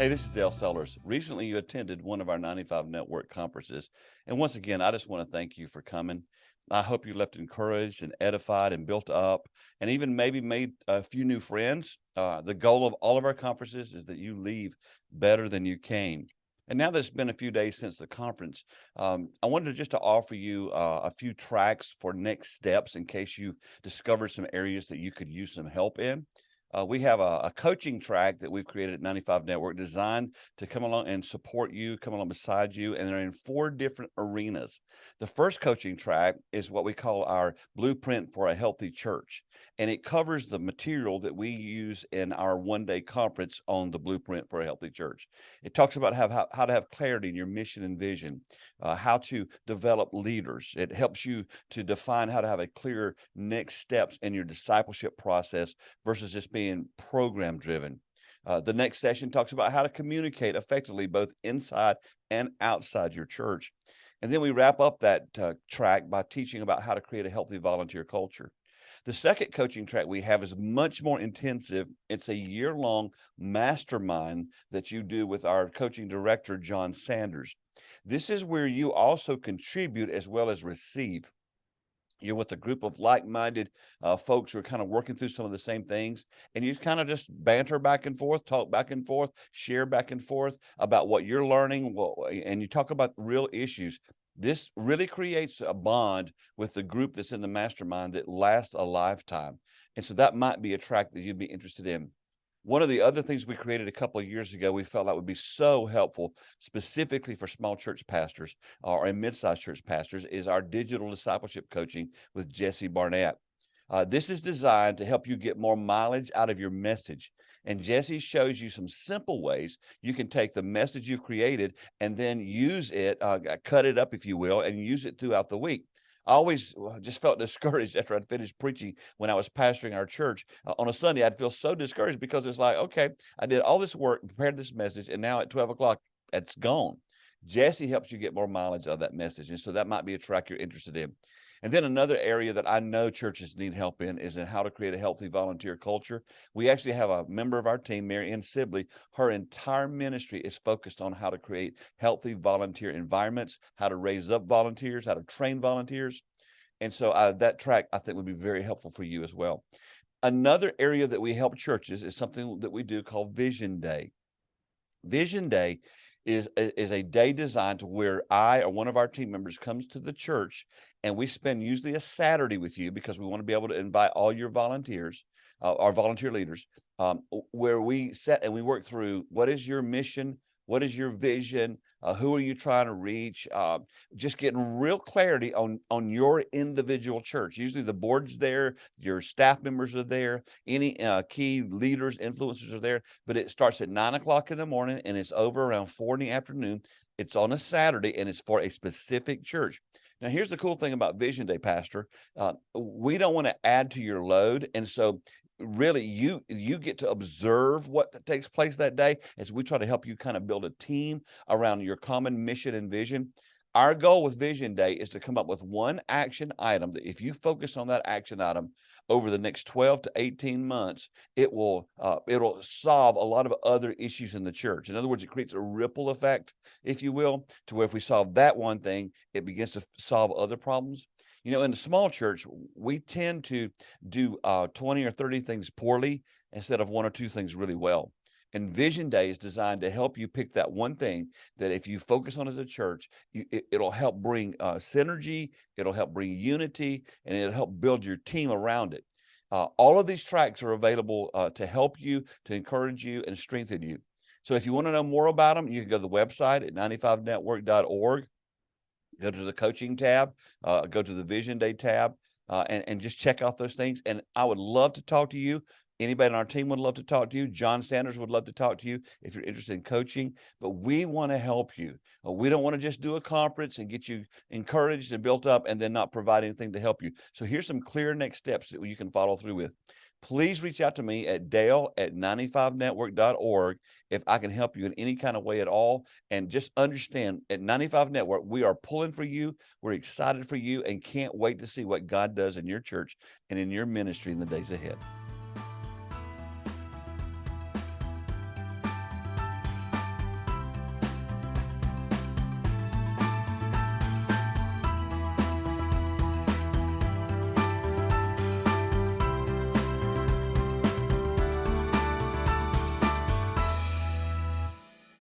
Hey, this is Dale Sellers. Recently, you attended one of our 95 Network conferences. And once again, I just want to thank you for coming. I hope you left encouraged and edified and built up, and even maybe made a few new friends. The goal of all of our conferences is that you leave better than you came. And now that it's been a few days since the conference, I wanted just to offer you a few tracks for next steps in case you discovered some areas that you could use some help in. We have a coaching track that we've created at 95 Network designed to come along and support you, come along beside you, and they're in four different arenas. The first coaching track is what we call our blueprint for a healthy church, and it covers the material that we use in our one-day conference on the blueprint for a healthy church. It talks about how to have clarity in your mission and vision, how to develop leaders. It helps you to define how to have a clear next steps in your discipleship process versus just being program driven. The next session talks about how to communicate effectively both inside and outside your church. And then we wrap up that track by teaching about how to create a healthy volunteer culture. The second coaching track we have is much more intensive. It's a year-long mastermind that you do with our coaching director, John Sanders. This is where you also contribute as well as receive. You're with a group of like-minded folks who are kind of working through some of the same things, and you kind of just banter back and forth, talk back and forth, share back and forth about what you're learning, and you talk about real issues. This really creates a bond with the group that's in the mastermind that lasts a lifetime, and so that might be a track that you'd be interested in. One of the other things we created a couple of years ago, we felt that would be so helpful, specifically for small church pastors and mid-sized church pastors, is our digital discipleship coaching with Jesse Barnett. This is designed to help you get more mileage out of your message. And Jesse shows you some simple ways you can take the message you've created and then use it, cut it up, if you will, and use it throughout the week. I always just felt discouraged after I'd finished preaching when I was pastoring our church. On a Sunday, I'd feel so discouraged because it's like, okay, I did all this work, prepared this message, and now at 12 o'clock, it's gone. Jesse helps you get more mileage out of that message. And so that might be a track you're interested in. And then another area that I know churches need help in is in how to create a healthy volunteer culture. We actually have a member of our team, Mary Ann Sibley. Her entire ministry is focused on how to create healthy volunteer environments, how to raise up volunteers, how to train volunteers. And so that track, I think, would be very helpful for you as well. Another area that we help churches is something that we do called Vision Day. Vision Day is a day designed to where I or one of our team members comes to the church, and we spend usually a Saturday with you because we want to be able to invite all your volunteers, our volunteer leaders, where we set and we work through what is your mission, what is your vision, who are you trying to reach, just getting real clarity on your individual church. Usually the board's there, your staff members are there, any key leaders, influencers are there, but it starts at 9 o'clock in the morning and it's over around 4 in the afternoon. It's on a Saturday and it's for a specific church. Now, here's the cool thing about Vision Day, Pastor. We don't want to add to your load. And so really you get to observe what takes place that day as we try to help you kind of build a team around your common mission and vision. Our goal with Vision Day is to come up with one action item that if you focus on that action item over the next 12 to 18 months, it'll solve a lot of other issues in the church. In other words, it creates a ripple effect, if you will, to where if we solve that one thing, it begins to solve other problems. You know, in the small church, we tend to do 20 or 30 things poorly instead of one or two things really well. And Vision Day is designed to help you pick that one thing that if you focus on as a church, it'll help bring synergy, it'll help bring unity, and it'll help build your team around it. All of these tracks are available to help you, to encourage you, and strengthen you. So if you want to know more about them, you can go to the website at 95network.org. Go to the coaching tab, go to the Vision Day tab, and just check out those things. And I would love to talk to you. Anybody on our team would love to talk to you. John Sanders would love to talk to you if you're interested in coaching. But we want to help you. We don't want to just do a conference and get you encouraged and built up and then not provide anything to help you. So here's some clear next steps that you can follow through with. Please reach out to me at dale@95network.org if I can help you in any kind of way at all. And just understand at 95 Network, we are pulling for you. We're excited for you and can't wait to see what God does in your church and in your ministry in the days ahead.